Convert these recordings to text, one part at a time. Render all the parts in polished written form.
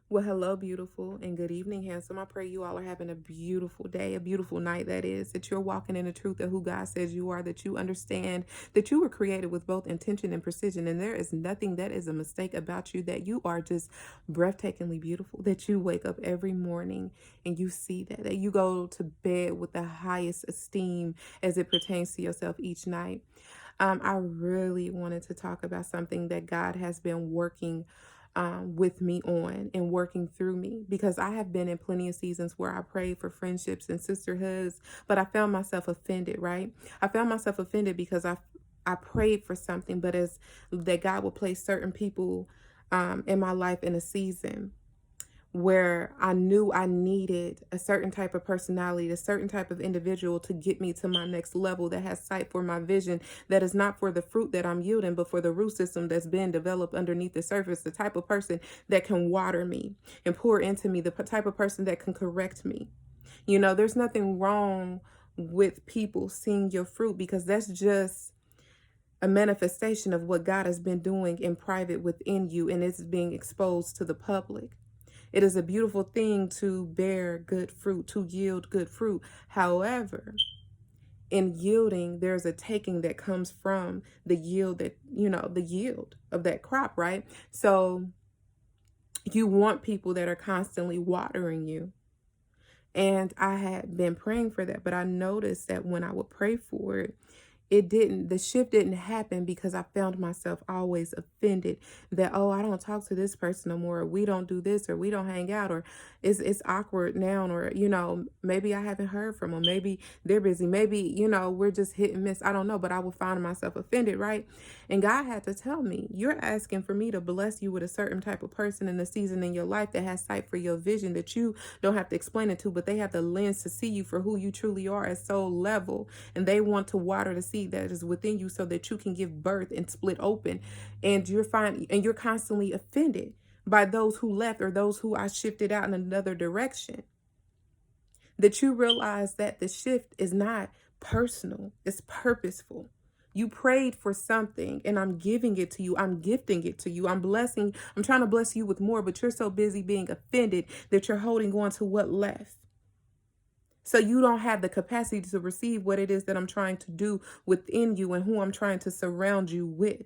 Well, hello, beautiful, and good evening, handsome. I pray you all are having a beautiful day, a beautiful night, that is, that you're walking in the truth of who God says you are, that you understand that you were created with both intention and precision, and there is nothing that is a mistake about you, that you are just breathtakingly beautiful, that you wake up every morning and you see that you go to bed with the highest esteem as it pertains to yourself each night. I really wanted to talk about something that God has been working with me on and working through me, because I have been in plenty of seasons where I prayed for friendships and sisterhoods, but I found myself offended, right? I found myself offended because I prayed for something, but as that God will place certain people in my life in a season where I knew I needed a certain type of personality, a certain type of individual to get me to my next level, that has sight for my vision, that is not for the fruit that I'm yielding, but for the root system that's been developed underneath the surface, the type of person that can water me and pour into me, the type of person that can correct me. There's nothing wrong with people seeing your fruit, because that's just a manifestation of what God has been doing in private within you, and it's being exposed to the public. It is a beautiful thing to bear good fruit, to yield good fruit. However, in yielding, there's a taking that comes from the yield, the yield of that crop, right? So you want people that are constantly watering you. And I had been praying for that, but I noticed that when I would pray for it, the shift didn't happen, because I found myself always offended that, oh, I don't talk to this person no more, or we don't do this, or we don't hang out, or it's awkward now, or maybe I haven't heard from them, maybe they're busy, maybe we're just hit and miss, I don't know, but I would find myself offended, right? And God had to tell me, you're asking for me to bless you with a certain type of person in the season in your life that has sight for your vision, that you don't have to explain it to, but they have the lens to see you for who you truly are at soul level, and they want to water the seed that is within you so that you can give birth and split open. And you're constantly offended by those who left, or those who I shifted out in another direction. That you realize that the shift is not personal, it's purposeful. You prayed for something, and I'm giving it to you. I'm gifting it to you. I'm trying to bless you with more, but you're so busy being offended that you're holding on to what left. So you don't have the capacity to receive what it is that I'm trying to do within you and who I'm trying to surround you with.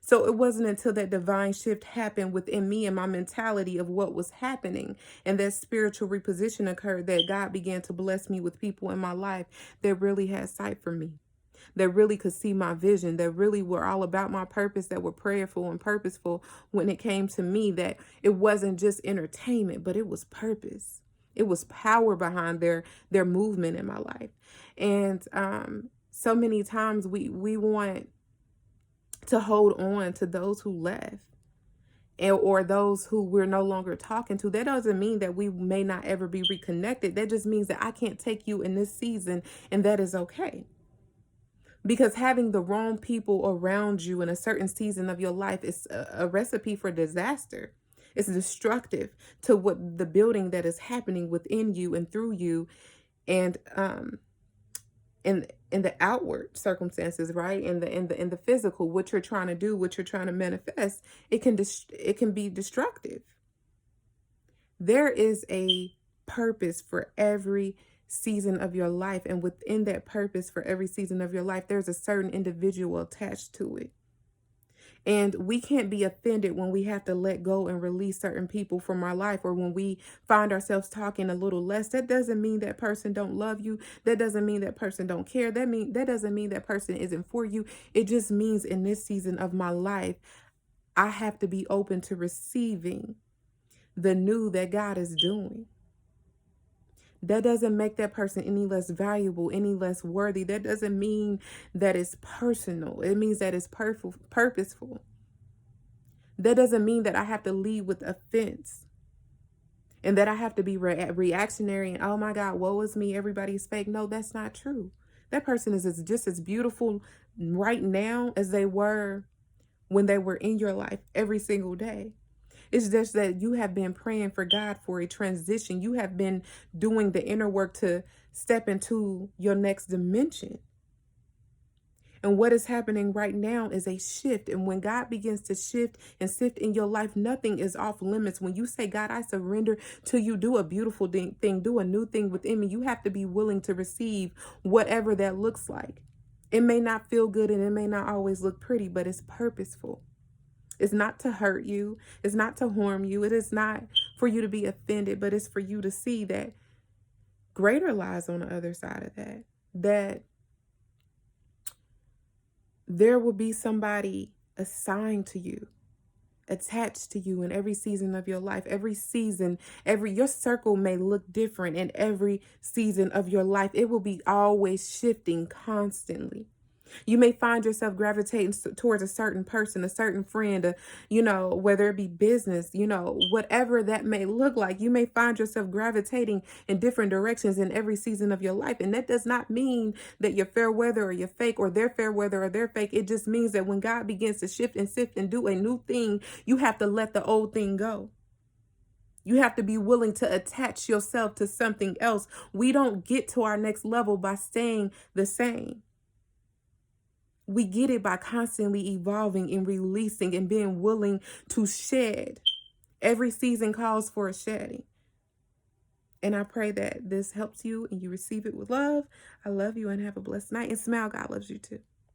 So it wasn't until that divine shift happened within me and my mentality of what was happening, and that spiritual reposition occurred, that God began to bless me with people in my life that really had sight for me, that really could see my vision, that really were all about my purpose, that were prayerful and purposeful when it came to me, that it wasn't just entertainment, but it was purpose. It was power behind their movement in my life. And so many times we want to hold on to those who left, or those who we're no longer talking to. That doesn't mean that we may not ever be reconnected. That just means that I can't take you in this season, and that is okay. Because having the wrong people around you in a certain season of your life is a recipe for disaster. It's destructive to what the building that is happening within you and through you, and in the outward circumstances, right? In the physical, what you're trying to do, what you're trying to manifest, it can be destructive. There is a purpose for every season of your life, and within that purpose for every season of your life, there's a certain individual attached to it. And we can't be offended when we have to let go and release certain people from our life, or when we find ourselves talking a little less. That doesn't mean that person don't love you. That doesn't mean that person don't care. That doesn't mean that person isn't for you. It just means in this season of my life, I have to be open to receiving the new that God is doing. That doesn't make that person any less valuable, any less worthy. That doesn't mean that it's personal. It means that it's purposeful. That doesn't mean that I have to lead with offense, and that I have to be reactionary and, oh my God, woe is me, everybody's fake. No, that's not true. That person is just as beautiful right now as they were when they were in your life every single day. It's just that you have been praying for God for a transition. You have been doing the inner work to step into your next dimension. And what is happening right now is a shift. And when God begins to shift and sift in your life, nothing is off limits. When you say, God, I surrender to you, do a beautiful thing, do a new thing within me, you have to be willing to receive whatever that looks like. It may not feel good and it may not always look pretty, but it's purposeful. It's not to hurt you. It's not to harm you. It is not for you to be offended, but it's for you to see that greater lies on the other side of that. That there will be somebody assigned to you, attached to you in every season of your life. Every season, your circle may look different in every season of your life. It will be always shifting constantly. You may find yourself gravitating towards a certain person, a certain friend, whether it be business, whatever that may look like. You may find yourself gravitating in different directions in every season of your life. And that does not mean that you're fair weather or you're fake, or they're fair weather or they're fake. It just means that when God begins to shift and sift and do a new thing, you have to let the old thing go. You have to be willing to attach yourself to something else. We don't get to our next level by staying the same. We get it by constantly evolving and releasing and being willing to shed. Every season calls for a shedding. And I pray that this helps you and you receive it with love. I love you and have a blessed night. And smile, God loves you too.